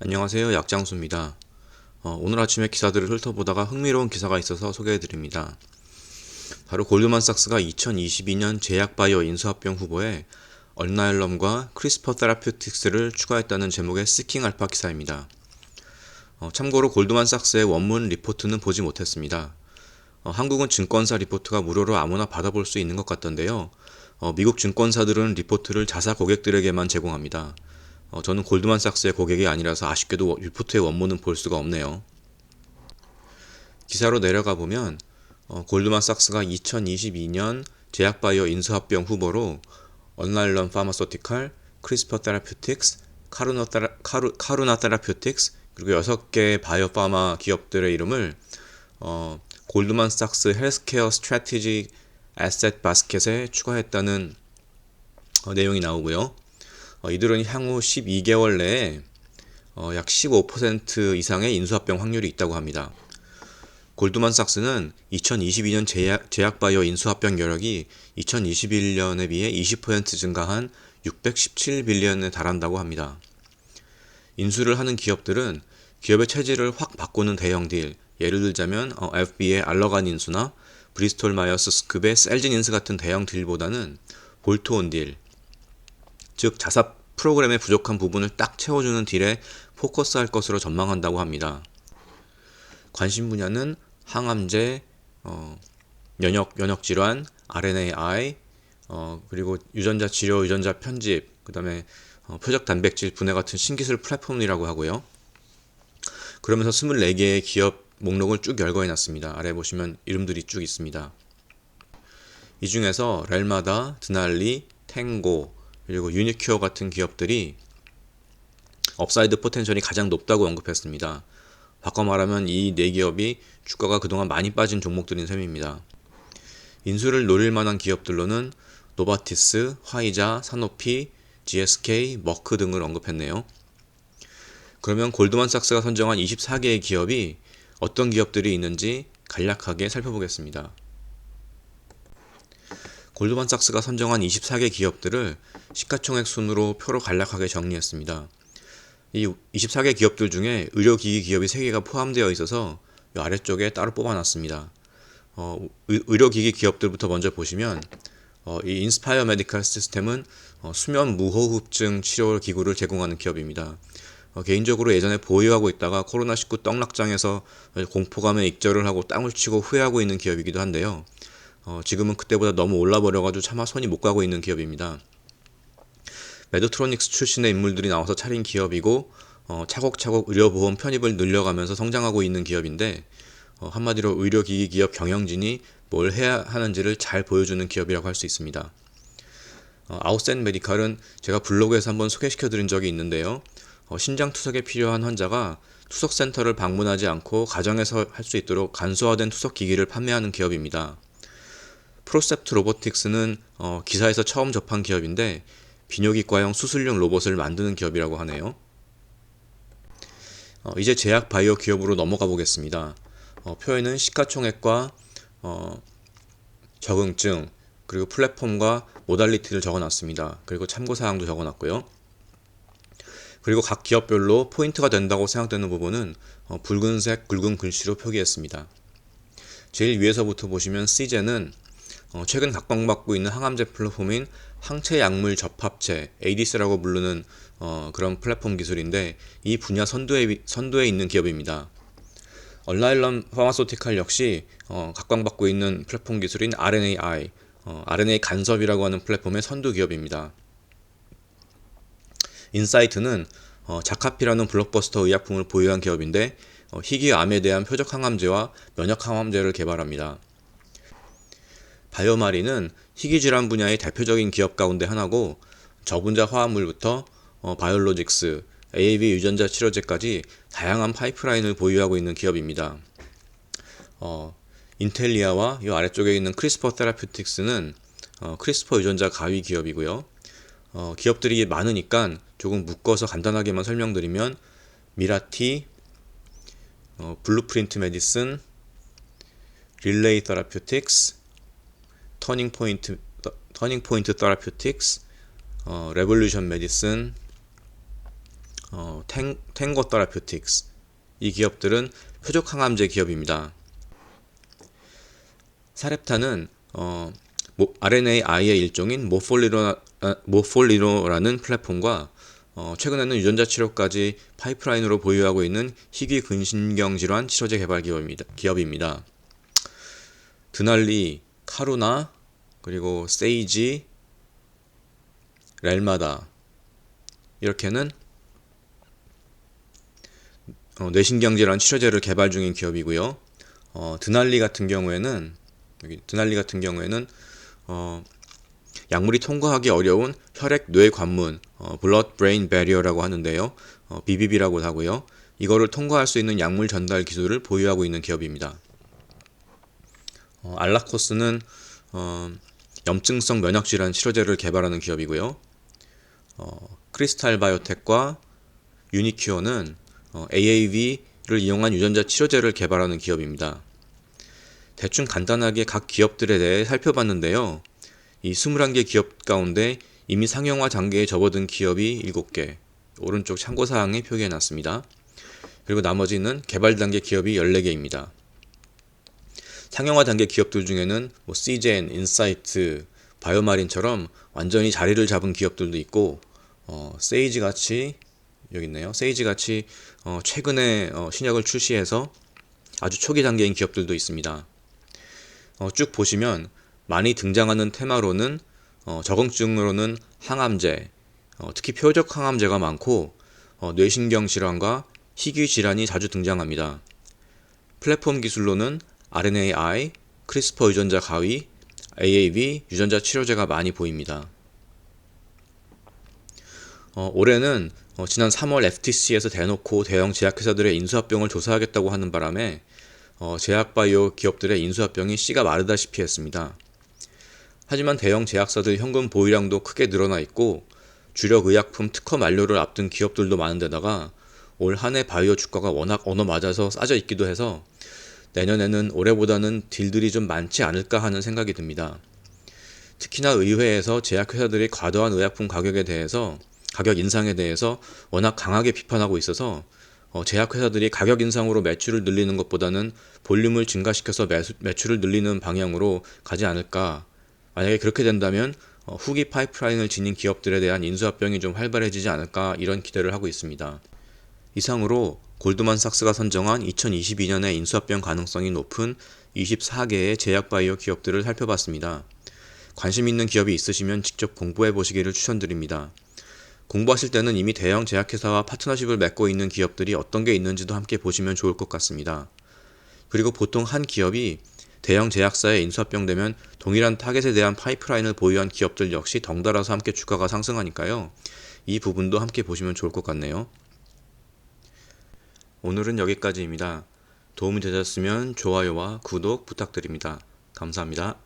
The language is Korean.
안녕하세요. 약장수입니다. 오늘 아침에 기사들을 훑어보다가 흥미로운 기사가 있어서 소개해드립니다. 바로 골드만삭스가 2022년 제약바이오 인수합병 후보에 얼나일럼과 크리스퍼 테라퓨틱스를 추가했다는 제목의 시킹 알파 기사입니다. 참고로 골드만삭스의 원문 리포트는 보지 못했습니다. 한국은 증권사 리포트가 무료로 아무나 받아볼 수 있는 것 같던데요. 미국 증권사들은 리포트를 자사 고객들에게만 제공합니다. 저는 골드만삭스의 고객이 아니라서 아쉽게도 리포트의 원문은 볼 수가 없네요. 기사로 내려가 보면 골드만삭스가 2022년 제약바이오 인수합병 후보로 얼나일럼 파마소티칼, 크리스퍼 테라퓨틱스, 카루나 테라퓨틱스 그리고 6개의 바이오파마 기업들의 이름을 골드만삭스 헬스케어 스트래티지 애셋 바스켓에 추가했다는 내용이 나오고요. 이들은 향후 12개월 내에 약 15% 이상의 인수합병 확률이 있다고 합니다. 골드만삭스는 2022년 제약바이오 인수합병 여력이 2021년에 비해 20% 증가한 617빌리언에 달한다고 합니다. 인수를 하는 기업들은 기업의 체질을 확 바꾸는 대형 딜, 예를 들자면 FB의 알러간 인수나 브리스톨 마이어스 스쿱의 셀진 인수 같은 대형 딜보다는 볼트온 딜, 즉 자사 프로그램의 부족한 부분을 딱 채워주는 딜에 포커스할 것으로 전망한다고 합니다. 관심 분야는 항암제, 면역질환, RNAi, 그리고 유전자 치료, 유전자 편집, 그 다음에 표적 단백질 분해 같은 신기술 플랫폼이라고 하고요. 그러면서 24개의 기업 목록을 쭉 열거해 놨습니다. 아래 보시면 이름들이 쭉 있습니다. 이 중에서 렐마다, 드날리, 탱고, 그리고 유니큐어 같은 기업들이 업사이드 포텐셜이 가장 높다고 언급했습니다. 바꿔 말하면 이 4기업이 주가가 그동안 많이 빠진 종목들인 셈입니다. 인수를 노릴 만한 기업들로는 노바티스, 화이자, 사노피, GSK, 머크 등을 언급했네요. 그러면 골드만삭스가 선정한 24개의 기업이 어떤 기업들이 있는지 간략하게 살펴보겠습니다. 골드만삭스가 선정한 24개 기업들을 시가총액 순으로 표로 간략하게 정리했습니다. 이 24개 기업들 중에 의료기기 기업이 3개가 포함되어 있어서 이 아래쪽에 따로 뽑아놨습니다. 의료기기 기업들부터 먼저 보시면 이 인스파이어 메디컬 시스템은 수면 무호흡증 치료 기구를 제공하는 기업입니다. 개인적으로 예전에 보유하고 있다가 코로나19 떡락장에서 공포감에 익절을 하고 땅을 치고 후회하고 있는 기업이기도 한데요. 지금은 그때보다 너무 올라버려가지고 차마 손이 못 가고 있는 기업입니다. 메도트로닉스 출신의 인물들이 나와서 차린 기업이고 차곡차곡 의료보험 편입을 늘려가면서 성장하고 있는 기업인데 한마디로 의료기기 기업 경영진이 뭘 해야 하는지를 잘 보여주는 기업이라고 할 수 있습니다. 아웃센 메디칼은 제가 블로그에서 한번 소개시켜드린 적이 있는데요. 신장 투석에 필요한 환자가 투석센터를 방문하지 않고 가정에서 할 수 있도록 간소화된 투석기기를 판매하는 기업입니다. 프로셉트 로보틱스는 기사에서 처음 접한 기업인데 비뇨기과용 수술용 로봇을 만드는 기업이라고 하네요. 이제 제약 바이오 기업으로 넘어가 보겠습니다. 표에는 시가총액과 적응증 그리고 플랫폼과 모달리티를 적어놨습니다. 그리고 참고사항도 적어놨고요. 그리고 각 기업별로 포인트가 된다고 생각되는 부분은 붉은색 굵은 글씨로 표기했습니다. 제일 위에서부터 보시면 C제는 최근 각광받고 있는 항암제 플랫폼인 항체약물 접합체 ADC라고 부르는 그런 플랫폼 기술인데 이 분야 선두에 있는 기업입니다. 얼나일럼 파마소티칼 역시 각광받고 있는 플랫폼 기술인 RNAi, RNA 간섭이라고 하는 플랫폼의 선두 기업입니다. 인사이트는 자카피라는 블록버스터 의약품을 보유한 기업인데 희귀암에 대한 표적 항암제와 면역 항암제를 개발합니다. 바이오마린은 희귀질환 분야의 대표적인 기업 가운데 하나고 저분자 화합물부터 바이올로직스, AAV 유전자 치료제까지 다양한 파이프라인을 보유하고 있는 기업입니다. 인텔리아와 이 아래쪽에 있는 크리스퍼 테라퓨틱스는 크리스퍼 유전자 가위 기업이고요. 기업들이 많으니까 조금 묶어서 간단하게만 설명드리면 미라티, 블루프린트 메디슨, 릴레이 테라퓨틱스, 터닝 포인트 테라퓨틱스, 레볼루션 메디슨, 탱고 테라퓨틱스. 이 기업들은 표적 항암제 기업입니다. 사렙타는 RNAI의 일종인 모폴리노라는 플랫폼과 최근에는 유전자 치료까지 파이프라인으로 보유하고 있는 희귀 근신경 질환 치료제 개발 기업입니다. 드날리, 카루나, 그리고 세이지, 렐마다 이렇게는 뇌신경 질환 치료제를 개발 중인 기업이고요. 드날리 같은 경우에는 약물이 통과하기 어려운 혈액 뇌 관문, blood brain barrier라고 하는데요. BBB라고 하고요. 이거를 통과할 수 있는 약물 전달 기술을 보유하고 있는 기업입니다. 알라코스는 염증성 면역 질환 치료제를 개발하는 기업이고요. 크리스탈 바이오텍과 유니큐어는 AAV를 이용한 유전자 치료제를 개발하는 기업입니다. 대충 간단하게 각 기업들에 대해 살펴봤는데요. 이 21개 기업 가운데 이미 상용화 단계에 접어든 기업이 7개, 오른쪽 참고사항에 표기해놨습니다. 그리고 나머지는 개발 단계 기업이 14개입니다. 상용화 단계 기업들 중에는 시젠, 인사이트, 바이오마린처럼 완전히 자리를 잡은 기업들도 있고, 세이지 같이 여기 있네요. 세이지 같이 최근에 신약을 출시해서 아주 초기 단계인 기업들도 있습니다. 쭉 보시면 많이 등장하는 테마로는 적응증으로는 항암제, 특히 표적 항암제가 많고 뇌신경 질환과 희귀 질환이 자주 등장합니다. 플랫폼 기술로는 RNAi, 크리스퍼 유전자 가위, AAV 유전자 치료제가 많이 보입니다. 올해는 지난 3월 FTC에서 대놓고 대형 제약회사들의 인수합병을 조사하겠다고 하는 바람에 제약바이오 기업들의 인수합병이 씨가 마르다시피 했습니다. 하지만 대형 제약사들 현금 보유량도 크게 늘어나 있고 주력 의약품 특허 만료를 앞둔 기업들도 많은데다가 올 한 해 바이오 주가가 워낙 얻어맞아서 싸져 있기도 해서 내년에는 올해보다는 딜들이 좀 많지 않을까 하는 생각이 듭니다. 특히나 의회에서 제약회사들이 과도한 의약품 가격 인상에 대해서 워낙 강하게 비판하고 있어서 제약회사들이 가격 인상으로 매출을 늘리는 것보다는 볼륨을 증가시켜서 매출을 늘리는 방향으로 가지 않을까. 만약에 그렇게 된다면 후기 파이프라인을 지닌 기업들에 대한 인수합병이 좀 활발해지지 않을까 이런 기대를 하고 있습니다. 이상으로 골드만삭스가 선정한 2022년에 인수합병 가능성이 높은 24개의 제약바이오 기업들을 살펴봤습니다. 관심 있는 기업이 있으시면 직접 공부해 보시기를 추천드립니다. 공부하실 때는 이미 대형 제약회사와 파트너십을 맺고 있는 기업들이 어떤 게 있는지도 함께 보시면 좋을 것 같습니다. 그리고 보통 한 기업이 대형 제약사에 인수합병되면 동일한 타겟에 대한 파이프라인을 보유한 기업들 역시 덩달아서 함께 주가가 상승하니까요. 이 부분도 함께 보시면 좋을 것 같네요. 오늘은 여기까지입니다. 도움이 되셨으면 좋아요와 구독 부탁드립니다. 감사합니다.